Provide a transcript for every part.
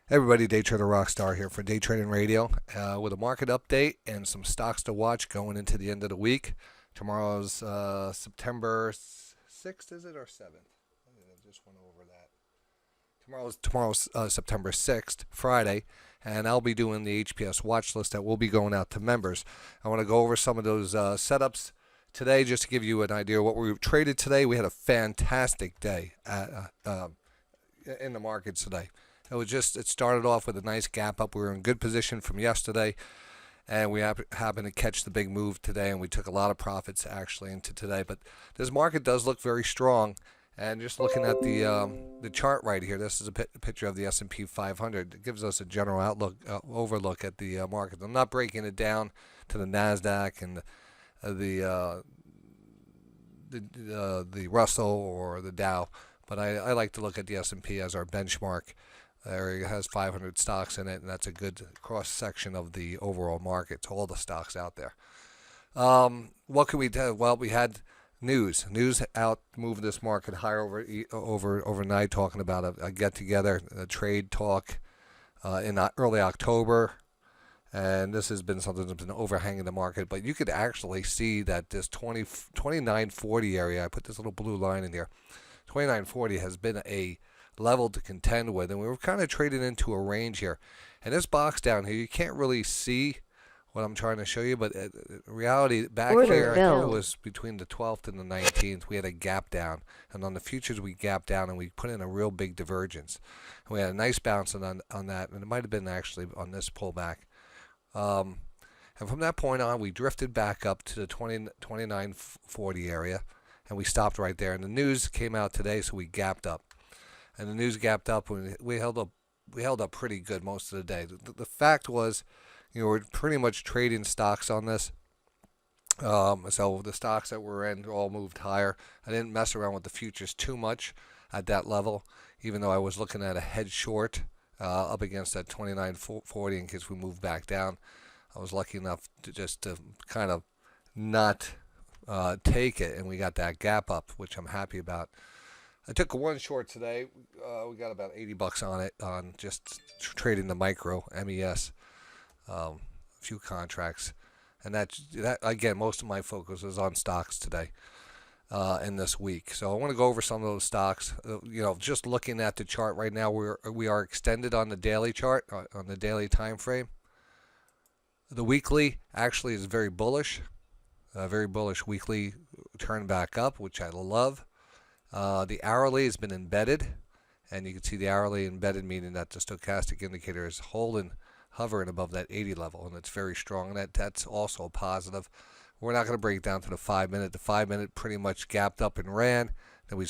Everybody, DayTraderRockStar here for Day Trading Radio with a market update and some stocks to watch going into the end of the week. Tomorrow's September 6th, is it, or 7th? I just went over that. Tomorrow's September 6th, Friday, and I'll be doing the HPS watch list that will be going out to members. I want to go over some of those setups today just to give you an idea of what we traded today. We had a fantastic day in the markets today. It started off with a nice gap up. We were in good position from yesterday, and we happened to catch the big move today, and we took a lot of profits actually into today. But this market does look very strong, and just looking at the chart right here, this is a picture of the S&P 500. It gives us a general overlook at the market. I'm not breaking it down to the Nasdaq and the Russell or the Dow, but I like to look at the S&P as our benchmark. It has 500 stocks in it, and that's a good cross-section of the overall market, all the stocks out there. What can we do? Well, we had news out moving this market higher overnight, talking about a get-together, a trade talk in early October, and this has been something that's been overhanging the market. But you could actually see that this 2940 area, I put this little blue line in here, 2940 has been a level to contend with, and we were kind of trading into a range here. And this box down here, you can't really see what I'm trying to show you, but in reality, back here, I think it was between the 12th and the 19th, we had a gap down, and on the futures we gapped down, and we put in a real big divergence. And we had a nice bounce on that, and it might have been actually on this pullback. And from that point on, we drifted back up to the 2940 area, and we stopped right there. And the news came out today, so we gapped up. And the news gapped up, and we held up pretty good most of the day. The fact was, we're pretty much trading stocks on this. So the stocks that we're in all moved higher. I didn't mess around with the futures too much at that level, even though I was looking at a head short up against that 2940 in case we move back down. I was lucky enough to kind of not take it, and we got that gap up, which I'm happy about. I took one short today. We got about $80 on it on just trading the micro MES, a few contracts, and that again, most of my focus was on stocks today in this week. So I want to go over some of those stocks. Just looking at the chart right now, we are extended on the daily chart on the daily time frame. The weekly actually is very bullish weekly turn back up, which I love. The hourly has been embedded, and you can see the hourly embedded, meaning that the stochastic indicator is hovering above that 80 level, and it's very strong, and that's also a positive. We're not going to break down to the 5-minute. The 5-minute pretty much gapped up and ran, then we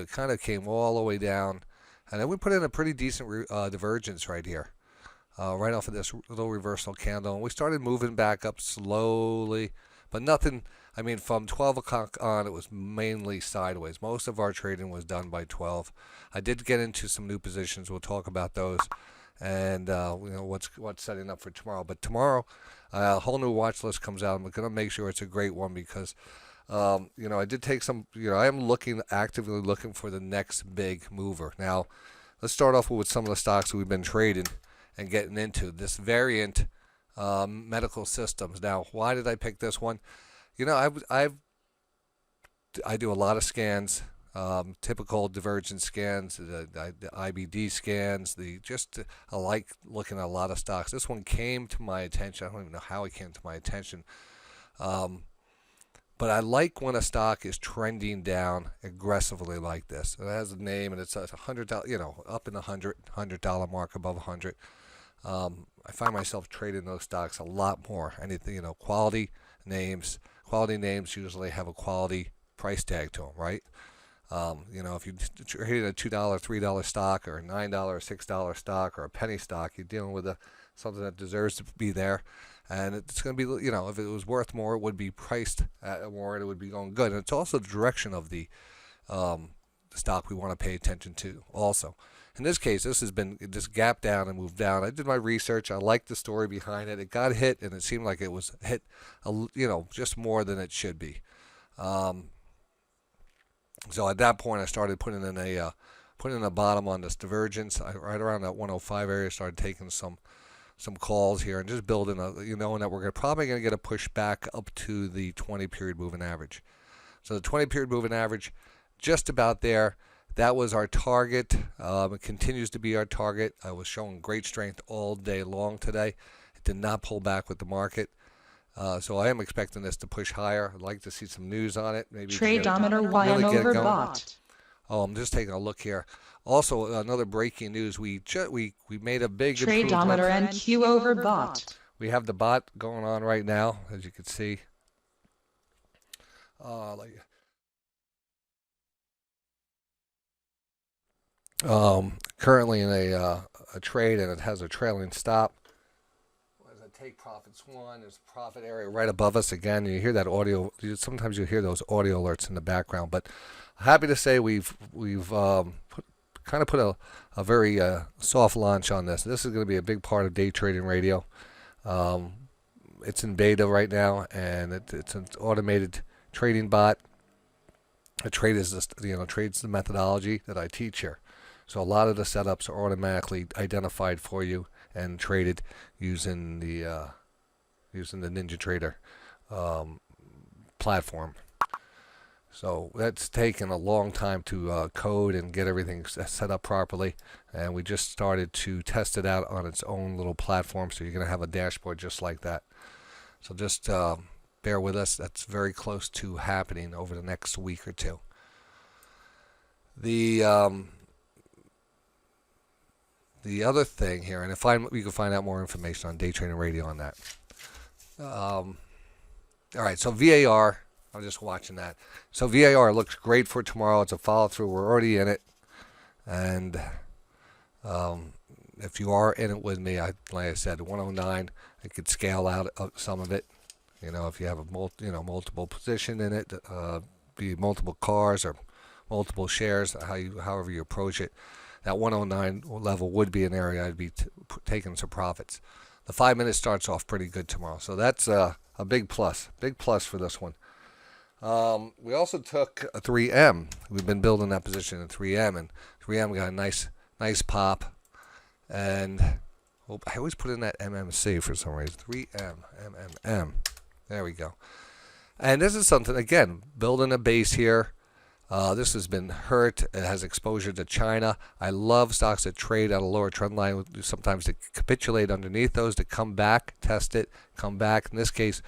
kind of came all the way down, and then we put in a pretty decent divergence right here, right off of this little reversal candle, and we started moving back up slowly, but nothing. I mean, from 12 o'clock on, it was mainly sideways. Most of our trading was done by 12. I did get into some new positions. We'll talk about those, and what's setting up for tomorrow. But tomorrow, a whole new watch list comes out. I'm going to make sure it's a great one because, I did take some. I am actively looking for the next big mover. Now, let's start off with some of the stocks we've been trading and getting into. This Variant Medical Systems. Now, why did I pick this one? I do a lot of scans, typical divergence scans, the IBD scans. I like looking at a lot of stocks. This one came to my attention. I don't even know how it came to my attention, but I like when a stock is trending down aggressively like this. It has a name, and it's $100, up in the $100 mark, above 100. I find myself trading those stocks a lot more. Anything, quality names. Quality names usually have a quality price tag to them, right? If you're trading a $2, $3 stock, or a $9, $6 stock, or a penny stock, you're dealing with something that deserves to be there. And it's going to be, if it was worth more, it would be priced at more, and it would be going good. And it's also the direction of the stock we want to pay attention to also. In this case, this has been this gap down and moved down. I did my research. I liked the story behind it. It got hit, and it seemed like it was hit, just more than it should be. So at that point, I started putting in a put in a bottom on this divergence. Right around that 105 area, started taking some calls here and just building knowing that we're probably going to get a push back up to the 20 period moving average. So the 20 period moving average, just about there. That was our target. It continues to be our target. I was showing great strength all day long today. It did not pull back with the market. So I am expecting this to push higher. I'd like to see some news on it. Maybe Tradeometer YM overbought. Oh, I'm just taking a look here. Also, another breaking news. We made a big Tradeometer NQ overbought. We have the bot going on right now, as you can see. Currently in a trade, and it has a trailing stop. As I take profits one, there's a profit area right above us again. You hear that audio. Sometimes you hear those audio alerts in the background, but happy to say we've kind of put a very soft launch on this. This is going to be a big part of day trading radio. It's in beta right now, and it's an automated trading bot. A trade is trades the methodology that I teach here. So a lot of the setups are automatically identified for you and traded using the NinjaTrader platform. So that's taken a long time to code and get everything set up properly, and we just started to test it out on its own little platform. So you're going to have a dashboard just like that. So just bear with us. That's very close to happening over the next week or two. The other thing here, and we can find out more information on Day Trading Radio on that. All right, so VAR, I'm just watching that. So VAR looks great for tomorrow. It's a follow-through. We're already in it. And if you are in it with me, like I said, 109, I could scale out some of it. If you have a multiple position in it, be multiple cars or multiple shares, however you approach it. That 109 level would be an area I'd be taking some profits. The 5 minute starts off pretty good tomorrow, so that's a big plus for this one. We also took a 3M. We've been building that position in 3M, and 3M got a nice pop. And I always put in that MMC for some reason. 3M, MMM. There we go. And this is something, again, building a base here. This has been hurt. It has exposure to China. I love stocks that trade at a lower trend line. Sometimes to capitulate underneath those, to come back, test it, come back. In this case,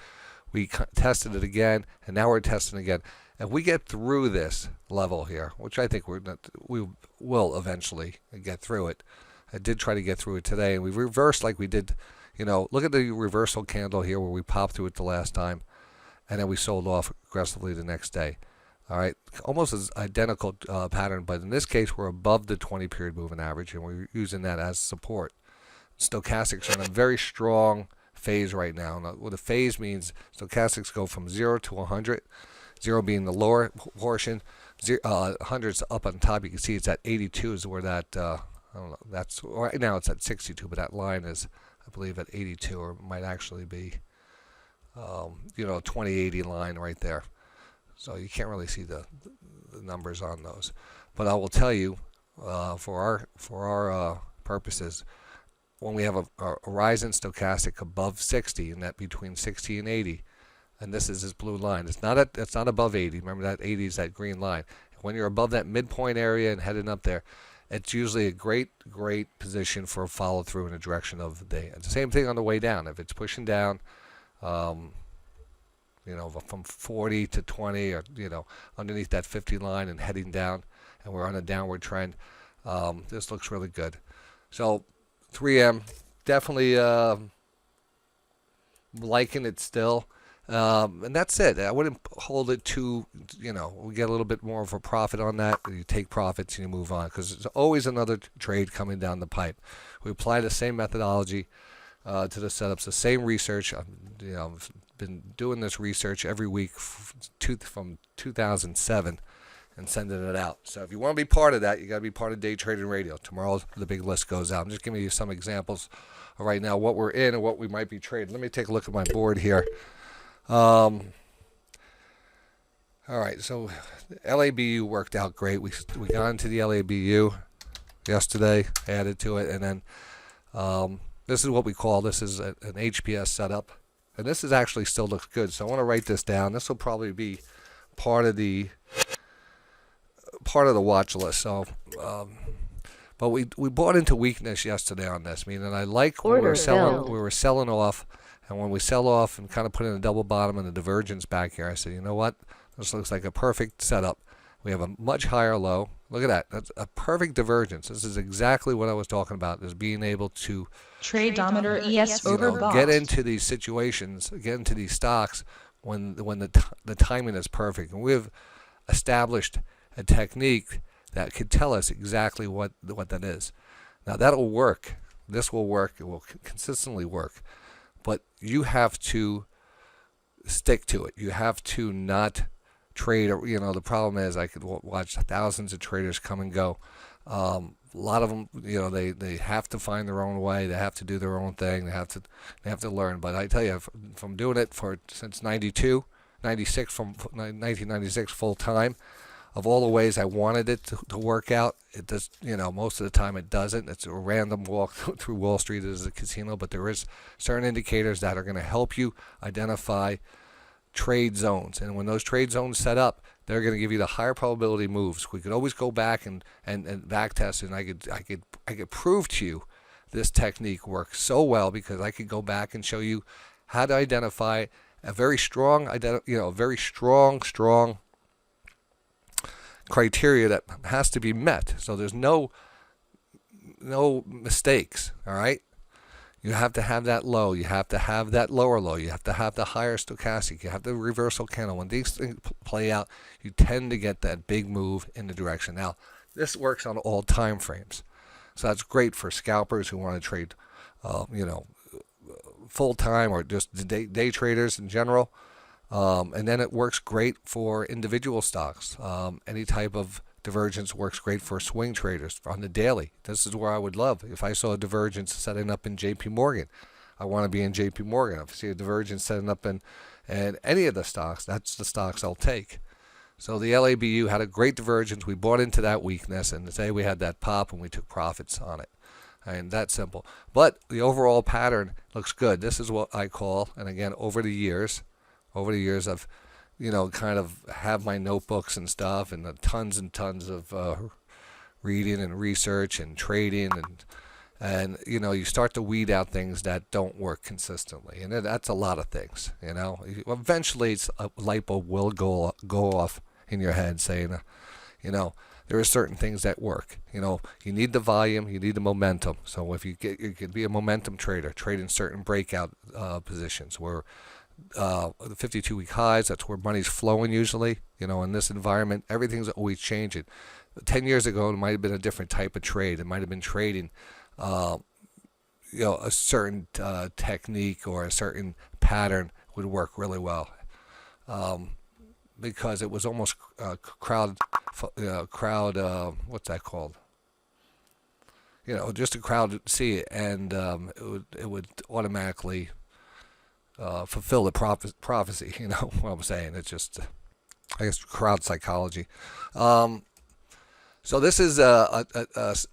we tested it again, and now we're testing again. If we get through this level here, which I think we will eventually get through it. I did try to get through it today, and we reversed like we did. Look at the reversal candle here where we popped through it the last time, and then we sold off aggressively the next day. All right, almost as identical pattern, but in this case, we're above the 20 period moving average, and we're using that as support. Stochastics are in a very strong phase right now. Now, what a phase means, stochastics go from 0 to 100, 0 being the lower portion, 100's up on top. You can see it's at 82 is where that, I don't know, that's, right now it's at 62, but that line is, I believe, at 82, or it might actually be, a 2080 line right there. So you can't really see the numbers on those. But I will tell you, for our purposes, when we have a rise in stochastic above 60, and that between 60 and 80, and this is this blue line. It's not above 80. Remember that 80 is that green line. When you're above that midpoint area and heading up there, it's usually a great position for a follow through in the direction of the day. It's the same thing on the way down. If it's pushing down, from 40 to 20, or underneath that 50 line and heading down, and we're on a downward trend, this looks really good. So 3M, definitely liking it still. And that's it. I wouldn't hold it too, we get a little bit more of a profit on that. You take profits and you move on, because there's always another trade coming down the pipe. We apply the same methodology to the setups, the same research. I've been doing this research every week from 2007 and sending it out. So if you want to be part of that, you got to be part of Day Trading Radio. Tomorrow the big list goes out. I'm just giving you some examples right now, what we're in and what we might be trading. Let me take a look at my board here. All All right, so LABU worked out great. We got into the LABU yesterday, added to it, and then this is what we call, this is an HPS setup. And this is actually still looks good, so I want to write this down. This will probably be part of the watch list. So, but we bought into weakness yesterday on this. Meaning, I like when we were selling off, and when we sell off and kind of put in a double bottom and the divergence back here, I said, you know what? This looks like a perfect setup. We have a much higher low. Look at that. That's a perfect divergence. This is exactly what I was talking about, is being able to Tradeometer ES overbought. get into these situations, get into these stocks when the timing is perfect. And we've established a technique that could tell us exactly what that is. Now that'll work. This will work. It will consistently work. But you have to stick to it. You have to not trade. The problem is I could watch thousands of traders come and go. A lot of them, they have to find their own way. They have to do their own thing. They have to learn. But I tell you, from doing it since 96 from 1996 full time, of all the ways I wanted it to work out, it does. Most of the time it doesn't. It's a random walk through Wall Street as a casino. But there is certain indicators that are going to help you identify trade zones, and when those trade zones set up, they're going to give you the higher probability moves. We could always go back and back test, and I could prove to you this technique works so well, because I could go back and show you how to identify a very strong, very strong criteria that has to be met. So there's no mistakes. All right. You have to have that low. You have to have that lower low. You have to have the higher stochastic. You have the reversal candle. When these things play out, you tend to get that big move in the direction. Now, this works on all time frames. So that's great for scalpers who want to trade, full time, or just day traders in general. And then it works great for individual stocks. Any type of divergence works great for swing traders on the daily. This is where I would love, if I saw a divergence setting up in JP Morgan, I want to be in JP Morgan. If I see a divergence setting up in any of the stocks, that's the stocks I'll take. So the LABU had a great divergence. We bought into that weakness, and today we had that pop and we took profits on it. And that's simple. But the overall pattern looks good. This is what I call, and again, over the years I've kind of have my notebooks and stuff, and tons of reading and research and trading, and you start to weed out things that don't work consistently, and that's a lot of things. Eventually a light bulb will go off in your head saying, there are certain things that work. You need the volume, you need the momentum. So if you could be a momentum trader, trading certain breakout positions where the 52-week highs, that's where money's flowing usually. In this environment, everything's always changing. 10 years ago, it might have been a different type of trade. It might have been trading, a certain technique or a certain pattern would work really well, because it was almost crowd. What's that called? Just a crowd would see it, and it would automatically fulfill the prophecy. What I'm saying. It's just, I guess, crowd psychology. So this is a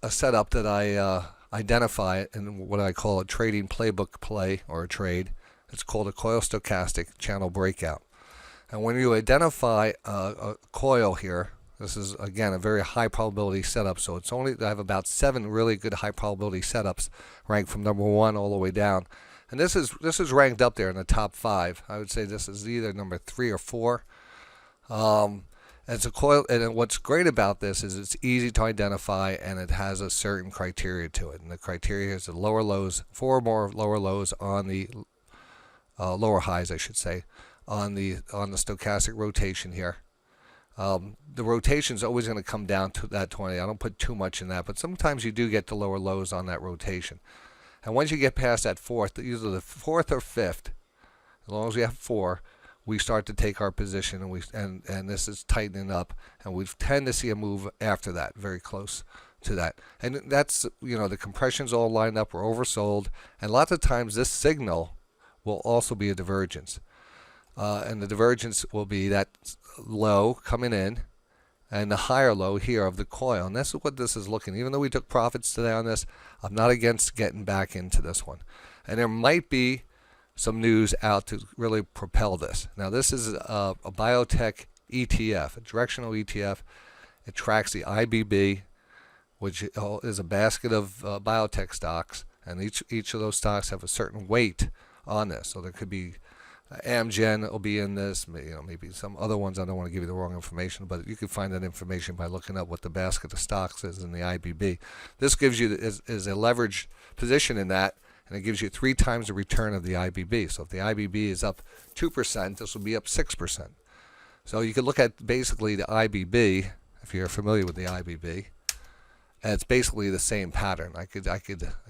setup that I identify in what I call a trading playbook play, or a trade. It's called a coil stochastic channel breakout. And when you identify a coil here, this is, again, a very high probability setup. So it's only, I have about 7 really good high probability setups ranked from number 1 all the way down. And this is ranked up there in the top 5. I would say this is either number 3 or 4. It's a coil, and what's great about this is it's easy to identify, and it has a certain criteria to it. And the criteria is the lower lows, 4 or more lower lows on the lower highs, I should say, on the stochastic rotation here. The rotation is always going to come down to that 20. I don't put too much in that, but sometimes you do get the lower lows on that rotation. And once you get past that 4th, either the 4th or 5th, as long as we have 4, we start to take our position, and this is tightening up, and we tend to see a move after that, very close to that. And that's, the compression's all lined up, we're oversold, and lots of times this signal will also be a divergence. and the divergence will be that low coming in and the higher low here of the coil. And this is what this is looking. Even though we took profits today on this, I'm not against getting back into this one. And there might be some news out to really propel this. Now this is a biotech ETF, a directional ETF. It tracks the IBB, which is a basket of biotech stocks, and each of those stocks have a certain weight on this. So there could be Amgen will be in this, maybe some other ones. I don't want to give you the wrong information, but you can find that information by looking up what the basket of stocks is in the IBB. This gives you is a leveraged position in that, and it gives you 3 times the return of the IBB. So if the IBB is up 2%, this will be up 6%. So you could look at basically the IBB, if you're familiar with the IBB, and it's basically the same pattern.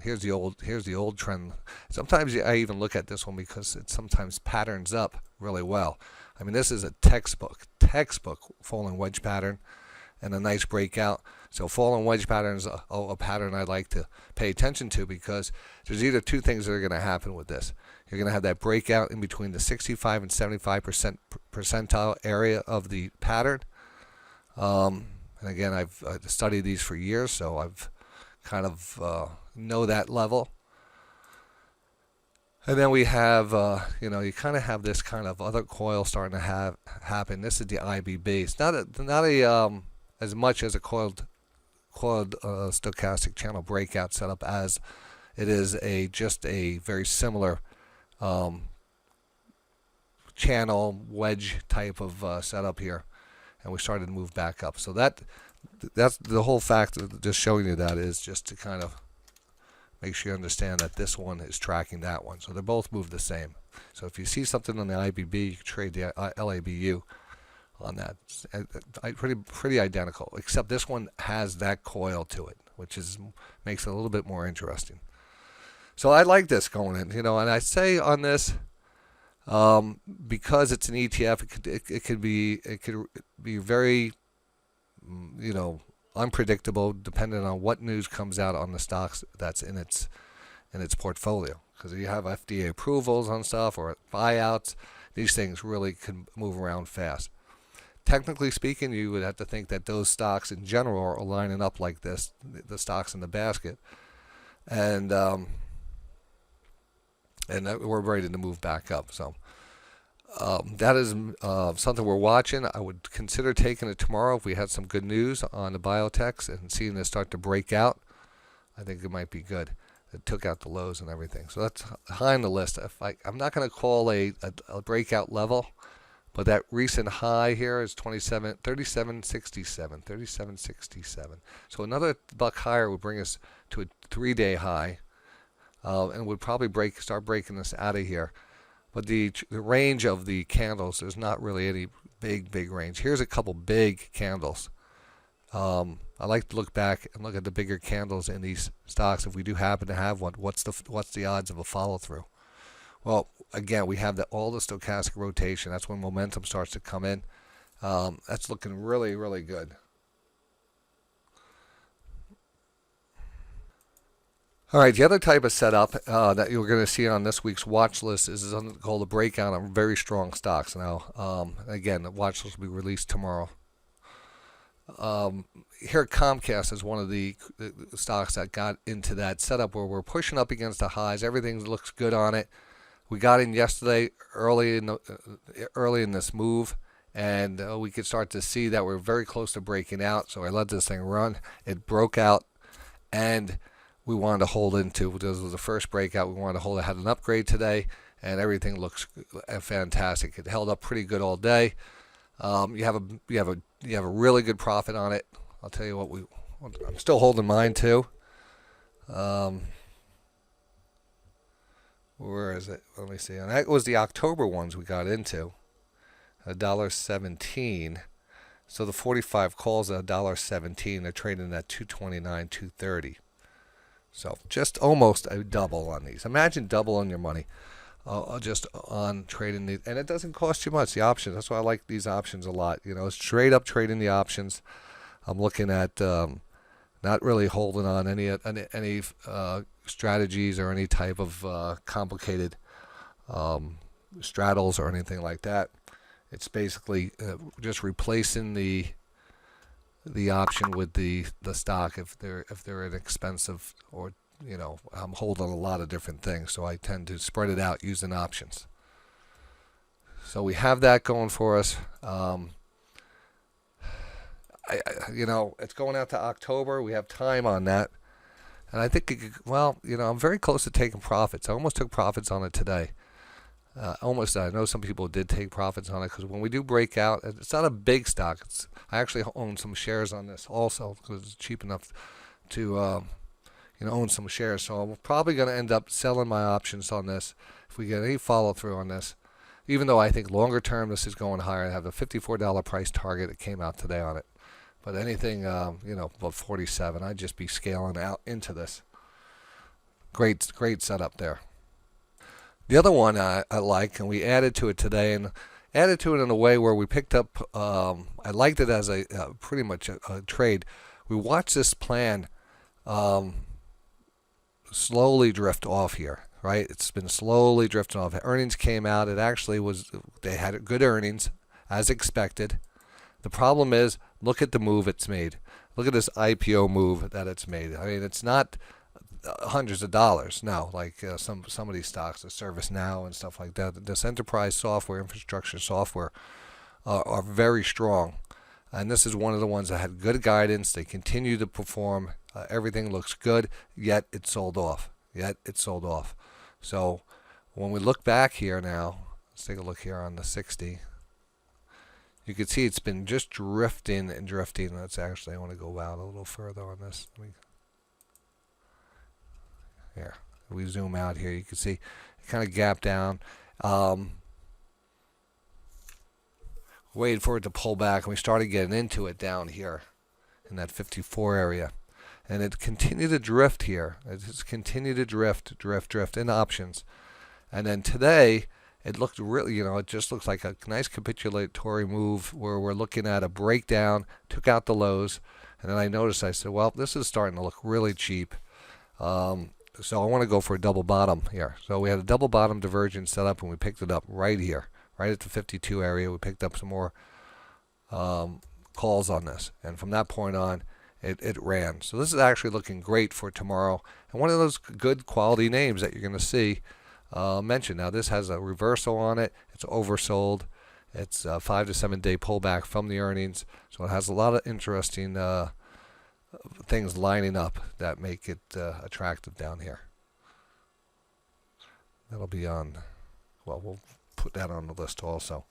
Here's the old trend. Sometimes I even look at this one because it sometimes patterns up really well. I mean, this is a textbook falling wedge pattern and a nice breakout. So falling wedge patterns are a pattern I like to pay attention to, because there's either 2 things that are going to happen with this. You're going to have that breakout in between the 65 and 75% percentile area of the pattern. And again, I've studied these for years, so I've kind of know that level. And then we have, you kind of have this kind of other coil starting to happen. This is the IBB. It's not as much as a coiled stochastic channel breakout setup as it is just a very similar channel wedge type of setup here. And we started to move back up. So that's the whole fact of just showing you that is just to kind of make sure you understand that this one is tracking that one. So they both move the same. So if you see something on the IBB, you can trade the LABU on that. Pretty identical, except this one has that coil to it, which makes it a little bit more interesting. So I like this going in, and I say on this, because it's an ETF, it could be very, unpredictable, depending on what news comes out on the stocks that's in its portfolio. Because you have FDA approvals on stuff or buyouts, these things really can move around fast. Technically speaking, you would have to think that those stocks in general are lining up like this, the stocks in the basket, and we're ready to move back up. So that is something we're watching. I would consider taking it tomorrow if we had some good news on the biotechs and seeing this start to break out. I think it might be good. It took out the lows and everything. So that's high on the list. I'm not going to call a breakout level, but that recent high here is 37.67. So another buck higher would bring us to a 3-day high, and would probably start breaking this out of here. But the range of the candles, there's not really any big range. Here's a couple big candles. I like to look back and look at the bigger candles in these stocks. If we do happen to have one, what's the odds of a follow through? Well, again, we have all the stochastic rotation. That's when momentum starts to come in. That's looking really, really good. All right, the other type of setup that you're going to see on this week's watch list is something called a breakout on very strong stocks. Now, again, the watch list will be released tomorrow. Here, Comcast is one of the stocks that got into that setup where we're pushing up against the highs. Everything looks good on it. We got in yesterday early in this move, and we could start to see that we're very close to breaking out. So I let this thing run. It broke out, and we wanted to hold into. This was the first breakout. We wanted to hold it. Had an upgrade today, and everything looks fantastic. It held up pretty good all day. You have a really good profit on it. I'll tell you what, I'm still holding mine too. Where is it? Let me see. And that was the October ones we got into. $1.17. So the 45 calls at $1.17. They're trading at $2.29, $2.30. So just almost a double on these. Imagine double on your money just on trading these. And it doesn't cost you much, the options. That's why I like these options a lot. Straight up trading the options. I'm looking at not really holding on any strategies or any type of complicated straddles or anything like that. It's basically just replacing the option with the stock if they're inexpensive, or I'm holding a lot of different things, so I tend to spread it out using options. So we have that going for us. It's going out to October. We have time on that, and I think I'm very close to taking profits. I almost took profits on it today. Almost. I know some people did take profits on it because when we do break out, it's not a big stock. I actually own some shares on this also because it's cheap enough to own some shares. So I'm probably going to end up selling my options on this if we get any follow through on this. Even though I think longer term this is going higher. I have a $54 price target that came out today on it. But anything above 47, I'd just be scaling out into this. Great setup there. The other one I like, and we added to it today, and added to it in a way where we picked up, I liked it as a pretty much a trade. We watched this plan slowly drift off here, right? It's been slowly drifting off. Earnings came out. It actually they had good earnings, as expected. The problem is, look at the move it's made. Look at this IPO move that it's made. I mean, it's not hundreds of dollars, no, like some of these stocks, the ServiceNow and stuff like that. This enterprise software, infrastructure software are very strong, and this is one of the ones that had good guidance. They continue to perform. Everything looks good, yet it sold off. So when we look back here now, let's take a look here on the 60. You can see it's been just drifting and drifting. Let's actually, I want to go out a little further on this. Here, we zoom out here. You can see it kind of gapped down. Waited for it to pull back, and we started getting into it down here in that 54 area. And it continued to drift here. It just continued to drift in options. And then today, it looked really, it just looks like a nice capitulatory move where we're looking at a breakdown, took out the lows, and then I noticed, I said, well, this is starting to look really cheap. So I want to go for a double bottom here. So we had a double bottom divergence set up, and we picked it up right here, right at the 52 area. We picked up some more calls on this, and from that point on, it ran. So this is actually looking great for tomorrow, and one of those good quality names that you're going to see mentioned. Now this has a reversal on it. It's oversold. It's a 5 to 7 day pullback from the earnings, so it has a lot of interesting things lining up that make it attractive down here. That'll be on, well, we'll put that on the list also.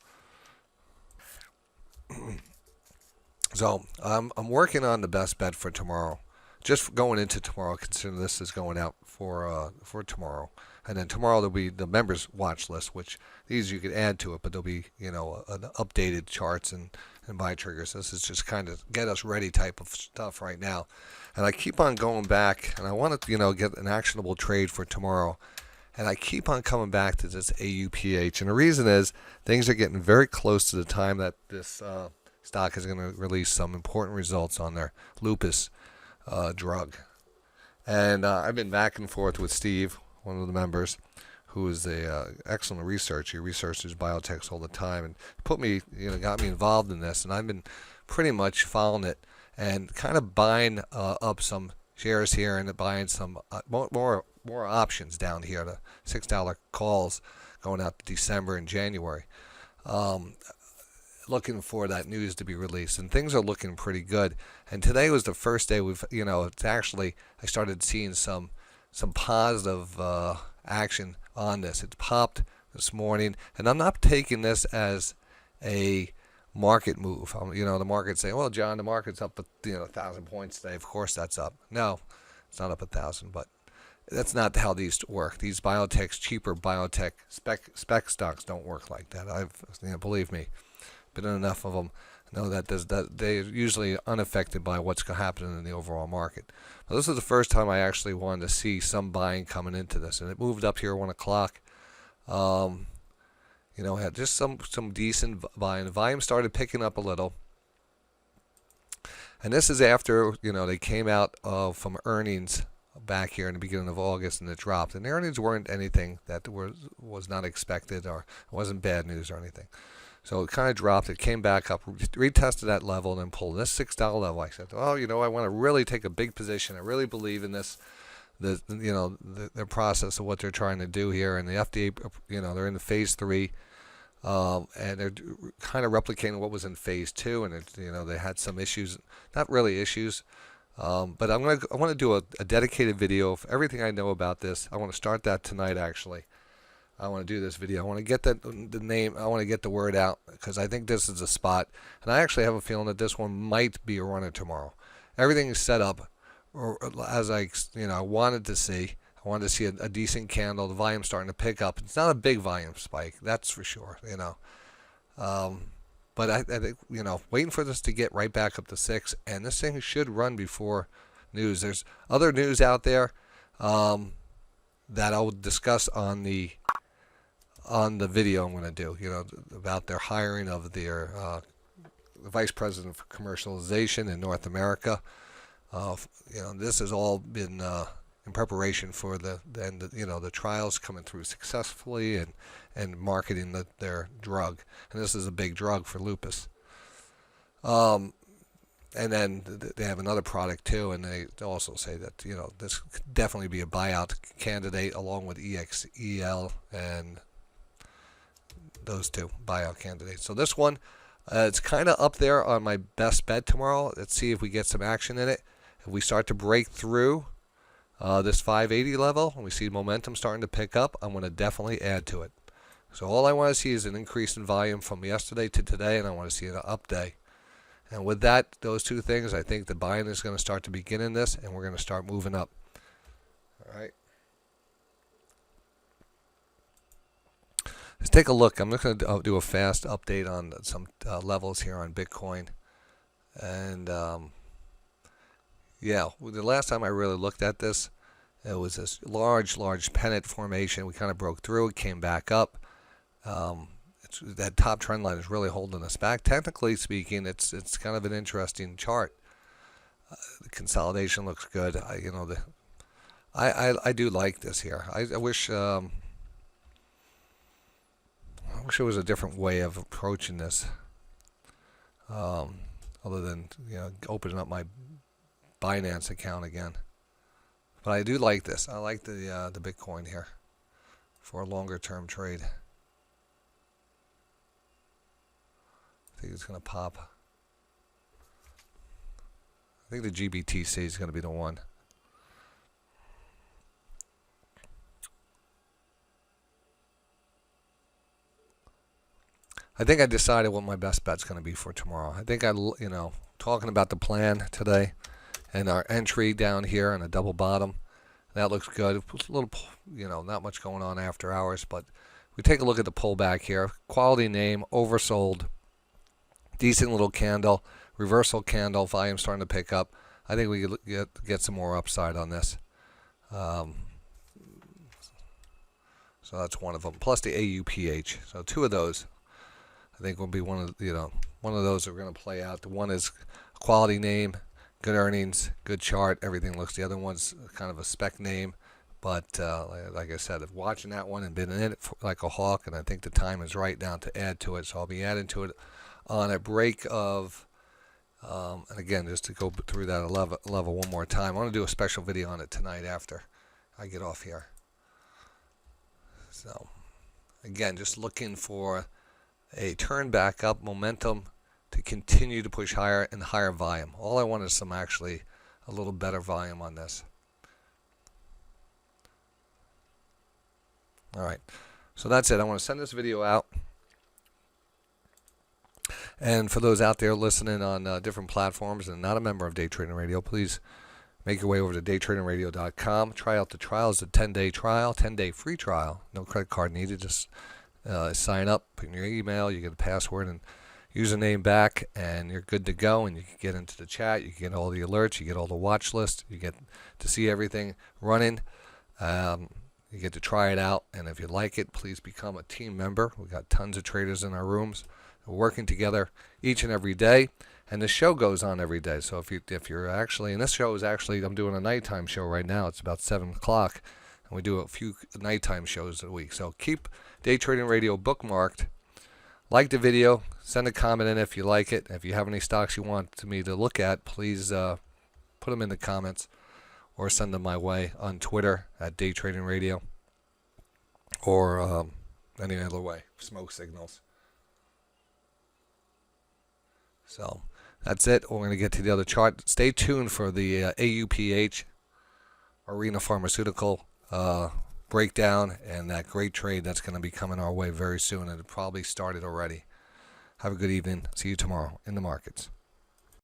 So I'm working on the best bet for tomorrow. Just going into tomorrow, considering this is going out for tomorrow. And then tomorrow there'll be the members watch list, which these you could add to it, but there'll be, an updated charts and buy triggers. This is just kind of get us ready type of stuff right now. And I keep on going back, and I want to, get an actionable trade for tomorrow. And I keep on coming back to this AUPH. And the reason is things are getting very close to the time that this stock is going to release some important results on their lupus drug. And I've been back and forth with Steve, one of the members, who is a excellent researcher. He researches biotechs all the time, and put me, got me involved in this. And I've been pretty much following it and kind of buying up some shares here and buying some more options down here. The $6 calls going out to December and January. Looking for that news to be released, and things are looking pretty good. And today was the first day we've, it's actually, I started seeing some positive action on this. It's popped this morning, and I'm not taking this as a market move. The market's saying, well, John, the market's up 1,000 points today. Of course that's up. No, it's not up 1,000, but that's not how these work. These biotechs, cheaper biotech spec stocks don't work like that. Believe me, been in enough of them. Know that they're usually unaffected by what's happening in the overall market. But this is the first time I actually wanted to see some buying coming into this, and it moved up here 1 o'clock. Had just some decent buying. The volume started picking up a little, and this is after they came out from earnings back here in the beginning of August, and it dropped. And the earnings weren't anything that was not expected, or wasn't bad news or anything. So it kind of dropped. It came back up, retested that level, and then pulled this $6 level. I said, oh, I want to really take a big position. I really believe in this, the process of what they're trying to do here. And the FDA, they're in the phase 3, and they're kind of replicating what was in phase 2. And they had some issues, not really issues, but I want to do a dedicated video of everything I know about this. I want to start that tonight, actually. I want to do this video. I want to get the name. I want to get the word out, because I think this is a spot. And I actually have a feeling that this one might be a runner tomorrow. Everything is set up as I wanted to see. I wanted to see a decent candle. The volume starting to pick up. It's not a big volume spike, that's for sure. But I think waiting for this to get right back up to 6, and this thing should run before news. There's other news out there that I will discuss on the video I'm going to do, about their hiring of their the vice president for commercialization in North America. This has all been in preparation for the trials coming through successfully and marketing their drug. And this is a big drug for lupus. And then they have another product too, and they also say that this could definitely be a buyout candidate along with EXEL and those two buyout candidates. So this one, it's kind of up there on my best bet tomorrow. Let's see if we get some action in it. If we start to break through this 580 level and we see momentum starting to pick up, I'm going to definitely add to it. So all I want to see is an increase in volume from yesterday to today, and I want to see an up day. And with that, those two things, I think the buying is going to start to begin in this, and we're going to start moving up. All right. Let's take a look. I'm just going to do a fast update on some levels here on Bitcoin. And yeah, the last time I really looked at this, it was this large pennant formation. We kind of broke through. It came back up. That top trend line is really holding us back. Technically speaking, it's kind of an interesting chart. The consolidation looks good. I do like this here. I wish there was a different way of approaching this, other than opening up my Binance account again. But I do like this. I like the Bitcoin here for a longer term trade. I think it's going to pop. I think the GBTC is going to be the one. I think I decided what my best bet's going to be for tomorrow. I think talking about the plan today and our entry down here on a double bottom, that looks good. It's a little, not much going on after hours, but we take a look at the pullback here. Quality name, oversold, decent little candle, reversal candle, volume starting to pick up. I think we could get some more upside on this. So that's one of them. Plus the AUPH. So two of those, I think, will be one of those that are going to play out. The one is quality name, good earnings, good chart, everything looks. The other one's kind of a spec name, but like I said, I've watching that one and been in it like a hawk, and I think the time is right now to add to it. So I'll be adding to it on a break of, and again, just to go through that level one more time. I want to do a special video on it tonight after I get off here. So again, just looking for a turn back up momentum to continue to push higher and higher volume. All I want is a little better volume on this. All right, so that's it. I want to send this video out. And for those out there listening on different platforms and not a member of Day Trading Radio, please make your way over to DayTraderRadio.com. Try out the trial. It's a 10-day trial, 10-day free trial. No credit card needed. Just sign up, put in your email, you get a password and username back, and you're good to go. And you can get into the chat. You can get all the alerts. You get all the watch list. You get to see everything running. You get to try it out. And if you like it, please become a team member. We've got tons of traders in our rooms. We're working together each and every day. And the show goes on every day. So if you're actually, and this show is actually, I'm doing a nighttime show right now. It's about 7 o'clock, and we do a few nighttime shows a week. So keep Day Trading Radio bookmarked. Like the video. Send a comment in if you like it. If you have any stocks you want me to look at, please put them in the comments or send them my way on Twitter at Day Trading Radio or any other way. Smoke signals. So that's it. We're going to get to the other chart. Stay tuned for the AUPH, Arena Pharmaceutical breakdown, and that great trade that's going to be coming our way very soon. It probably started already. Have a good evening. See you tomorrow in the markets.